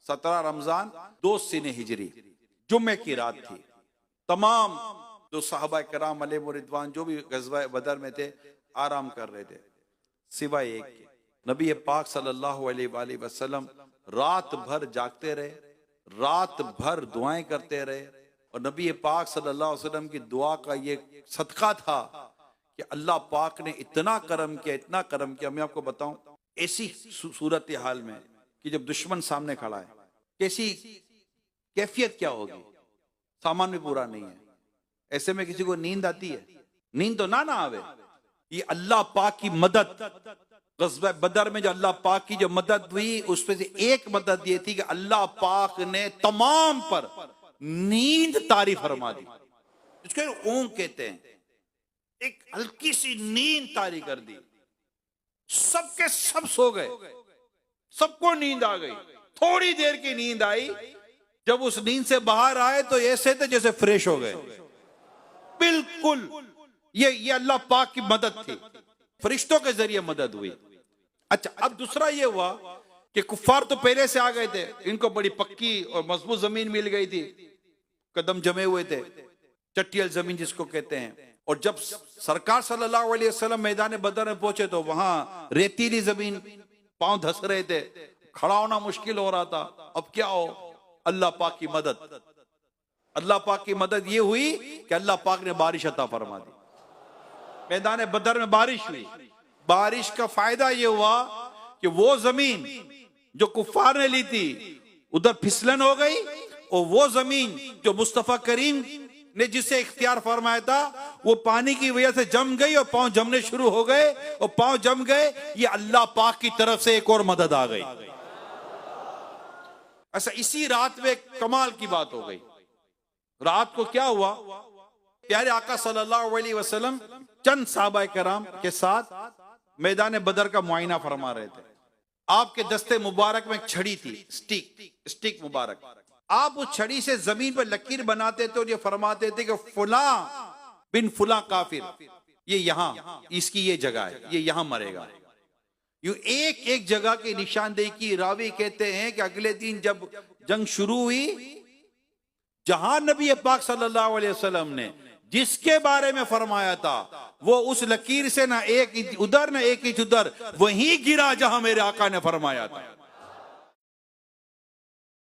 17 रमजान 2 सीने हिजरी, जुम्मे की रात थी। तमाम जो सहाबा कराम अलैहिम रिदवान जो भी गज़वा बदर में थे आराम कर रहे थे, सिवाय एक के। नबी पाक सल्लल्लाहु अलैहि वसल्लम रात भर जागते रहे, रात भर दुआएं करते रहे। और नबी पाक सल्लल्लाहु अलैहि वसल्लम की दुआ का ये सदका था कि अल्लाह पाक ने इतना करम किया, इतना करम किया। मैं आपको बताऊं, ऐसी सूरत हाल में कि जब दुश्मन सामने खड़ा है, कैसी कैफियत क्या होगी, सामान भी पूरा नहीं है, ऐसे में किसी को नींद आती है? नींद तो ना आवे। ये अल्लाह पाक की मदद, ग़ज़वा बदर में जो अल्लाह पाक की जो मदद हुई, उसमें से एक मदद ये थी कि अल्लाह पाक ने तमाम पर नींद तारी फरमा दी। इसको ऊंग कहते हैं। एक हल्की सी नींद तारी कर दी, सबके सब सो गए, सबको नींद आ गई। थोड़ी देर की नींद आई, जब उस नींद से बाहर आए तो ऐसे थे जैसे फ्रेश हो गए, बिल्कुल। ये अल्लाह पाक की मदद थी, फरिश्तों के जरिए मदद हुई। अच्छा, अब दूसरा ये हुआ कि कुफ्फार तो पहले से आ गए थे, इनको बड़ी पक्की और मजबूत जमीन मिल गई थी, कदम जमे हुए थे, चट्टियल जमीन जिसको कहते हैं। और जब सरकार सल्लल्लाहु अलैहि वसल्लम मैदान बदर में पहुंचे तो वहां रेतीली जमीन, पांव धस रहे थे, खड़ा होना मुश्किल हो रहा था। अब क्या हो? अल्लाह पाक की मदद। अल्लाह पाक की मदद ये हुई कि अल्लाह पाक ने बारिश अता फरमा दी। मैदान बदर में बारिश हुई। बारिश का फायदा ये हुआ कि वो जमीन जो कुफ्फार ने ली थी उधर फिसलन हो गई, और वो जमीन जो मुस्तफा करीम ने जिसे इख्तियार फरमाया था वो पानी की वजह से जम गई और पांव जमने शुरू हो गए। और पांव जम गए, ये अल्लाह पाक की तरफ से एक और मदद आ गई। ऐसा इसी रात में कमाल की बात हो गई। रात को क्या हुआ, प्यारे आका सल्लल्लाहु अलैहि वसल्लम चंद साहबा कराम के साथ मैदान बदर का मुआयना फरमा रहे थे। आपके दस्ते मुबारक में एक छड़ी थी, स्टिक मुबारक। आप उस छड़ी से जमीन पर लकीर बनाते थे और ये फरमाते थे कि फुला बिन फुला काफिर, ये यहां, इसकी ये जगह है, ये यहां मरेगा। यू एक एक जगह की निशानदेही की। रावी कहते हैं कि अगले दिन जब जंग शुरू हुई, जहां नबी पाक सल्लल्लाहु अलैहि वसल्लम ने जिसके बारे में फरमाया था वो उस लकीर से ना एक इंच उधर ना एक इंच उधर, वहीं गिरा जहां मेरे आका ने फरमाया था।